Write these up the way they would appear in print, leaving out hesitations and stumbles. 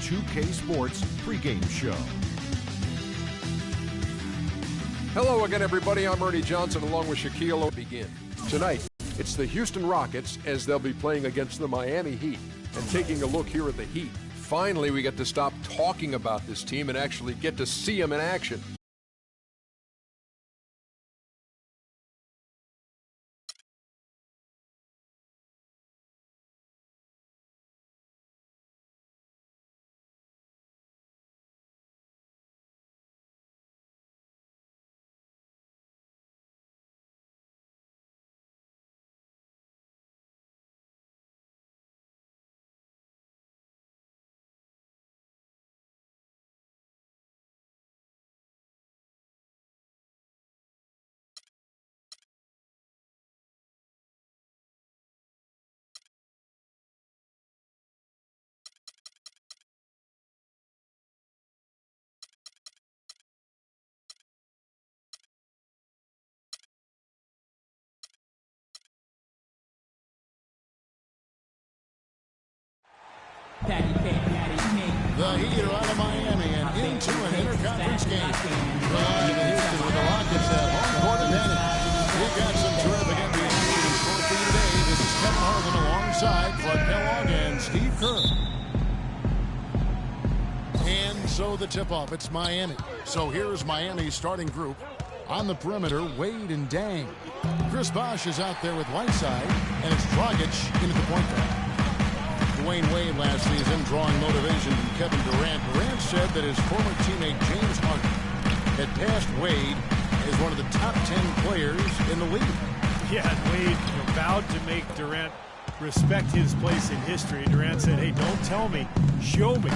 2K Sports pregame show. Hello again, everybody. I'm Ernie Johnson along with Shaquille O'Neal. Tonight, it's the Houston Rockets as they'll be playing against the Miami Heat. And taking a look here at the Heat, finally we get to stop talking about this team and actually get to see them in action. The Heat are out of Miami and into an interconference game. Live in Houston with the Rockets at home court advantage. We've got some terrific NBA news for you today. This is Kevin Harlan alongside Fred Kellogg and Steve Kerr. And so the tip-off, it's Miami. So here's Miami's starting group. On the perimeter, Wade and Dang. Chris Bosh is out there with Whiteside, and it's Dragic into the point guard. Dwayne Wade last season drawing motivation from Kevin Durant. Durant said that his former teammate James Harden had passed Wade as one of the top 10 players in the league. Yeah, Wade vowed to make Durant respect his place in history. Durant said, hey, don't tell me, show me.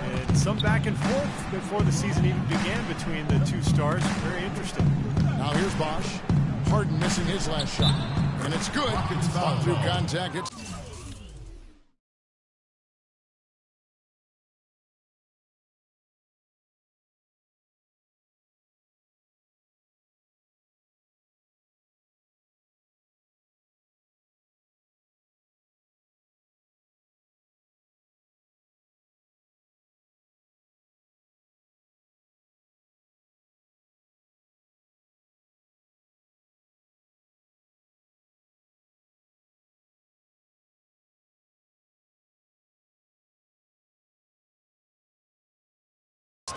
And some back and forth before the season even began between the two stars. Very interesting. Now here's Bosh. Harden missing his last shot. And it's good. Fought through contact. It's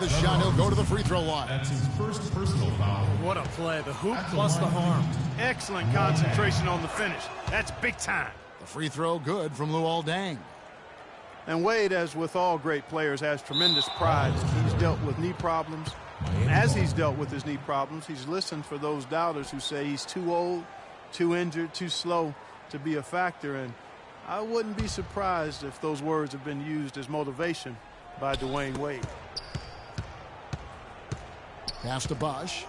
the shot. He'll go to the free throw line. That's his first personal foul. What a play. The hoop plus the harm. Excellent concentration on the finish. That's big time. The free throw good from Luol Deng. And Wade, as with all great players, has tremendous pride. He's dealt with knee problems. As he's dealt with his knee problems, he's listened for those doubters who say he's too old, too injured, too slow to be a factor. And I wouldn't be surprised if those words have been used as motivation by Dwayne Wade. Pass to Bosh.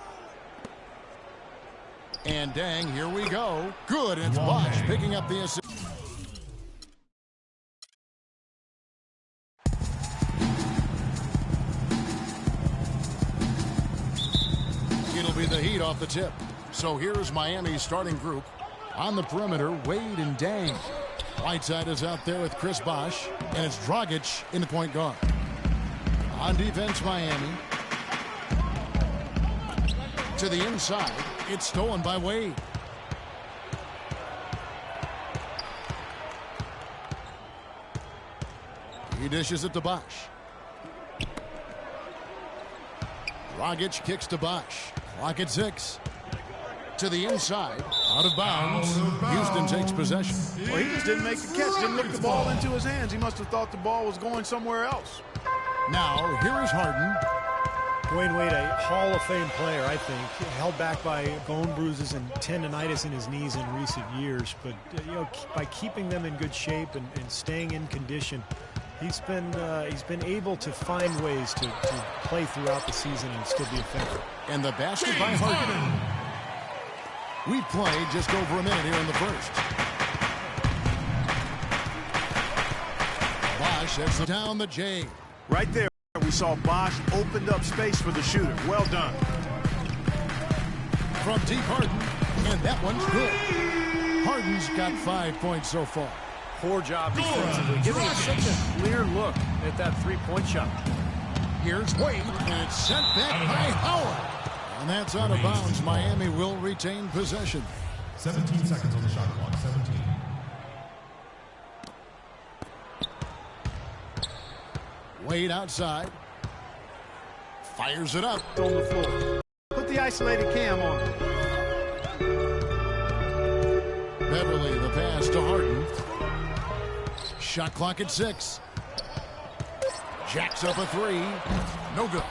And Dang, here we go. Good, and it's Bosh picking up the assist. It'll be the Heat off the tip. So here's Miami's starting group. On the perimeter, Wade and Dang. Whiteside is out there with Chris Bosh, and it's Dragic in the point guard. On defense, Miami. To the inside, it's stolen by Wade. He dishes it to Bosh. Dragic kicks to Bosh. Clock at 6. To the inside, out of bounds. Houston takes possession. Well, he just didn't make the catch, didn't look the ball into his hands. He must have thought the ball was going somewhere else. Now, here is Harden. Dwayne Wade, a Hall of Fame player, I think, held back by bone bruises and tendonitis in his knees in recent years. But by keeping them in good shape and staying in condition, he's been able to find ways to play throughout the season and still be effective. And the basket by Harden. We've played just over a minute here in the first. Bosh sets down the J. Right there, we saw Bosh opened up space for the shooter. Well done. From deep Harden, and that one's good. Harden's got 5 points so far. Poor job defensively, giving him such a clear look hit that three-point shot. Here's Wade, and it's sent back by Howard. And that's out of bounds. Miami will retain possession. 17 seconds on the shot clock. 17. Wade outside. Fires it up. On the floor. Put the isolated cam on. Beverly, the pass to Harden. Shot clock at 6. Jacks up a 3. No good.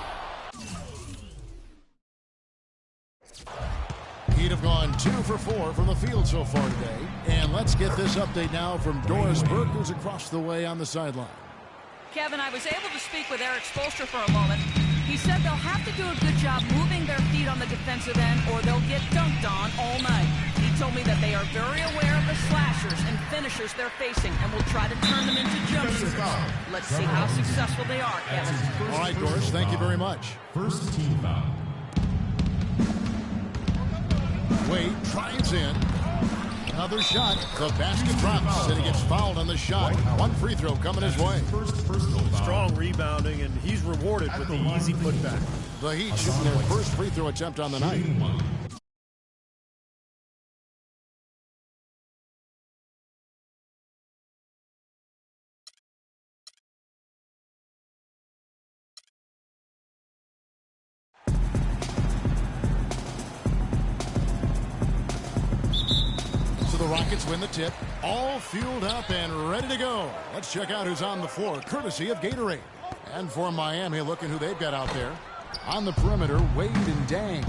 He'd have gone 2 for 4 from the field so far today. And let's get this update now from Doris Burke, who's across the way on the sideline. Kevin, I was able to speak with Eric Spoelstra for a moment. He said they'll have to do a good job moving their feet on the defensive end or they'll get dunked on all night. He told me that they are very aware of the slashers and finishers they're facing and will try to turn them into jump shooters. Let's see how successful they are, Kevin. All right, Doris, thank you very much. First team foul. Wade drives in. Another shot. The basket drops, and he gets fouled on the shot. One free throw coming his way. First personal foul. Strong rebounding, and he's rewarded with the easy putback. The Heat shooting their first free throw attempt on the night. The Rockets win the tip, all fueled up and ready to go. Let's check out who's on the floor, courtesy of Gatorade. And for Miami, looking who they've got out there. On the perimeter, Wade and Dang.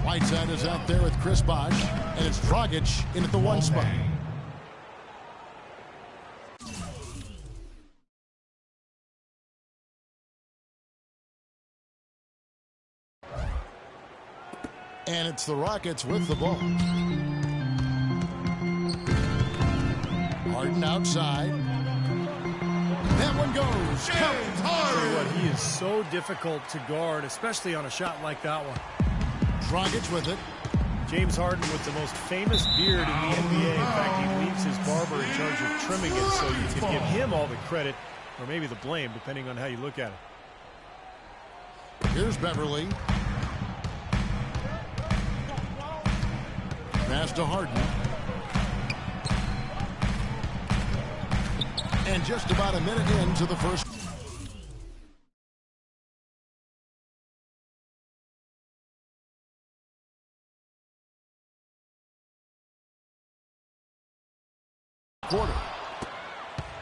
Whiteside is out there with Chris Bosh, and it's Dragic in at the 1 spot. And it's the Rockets with the ball. Harden outside. That one goes. James Harden. He is so difficult to guard, especially on a shot like that one. Dragic with it. James Harden with the most famous beard in the NBA. In fact, he leaves his barber in charge of trimming it, so you can give him all the credit or maybe the blame, depending on how you look at it. Here's Beverly. Pass to Harden. And just about a minute into the first quarter.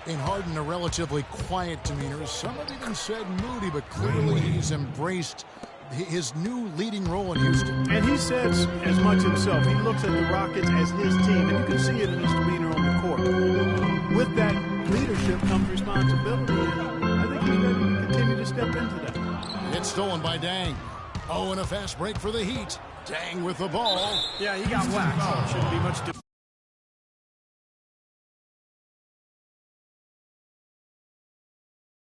In Harden, a relatively quiet demeanor. Some have even said moody, but clearly he's embraced his new leading role in Houston. And he says as much himself. He looks at the Rockets as his team, and you can see it in his demeanor on the court. With that leadership comes responsibility, and I think he's ready to continue to step into that. It's stolen by Dang. Oh, and a fast break for the Heat. Dang with the ball. Yeah, he got whacked. Shouldn't be much different.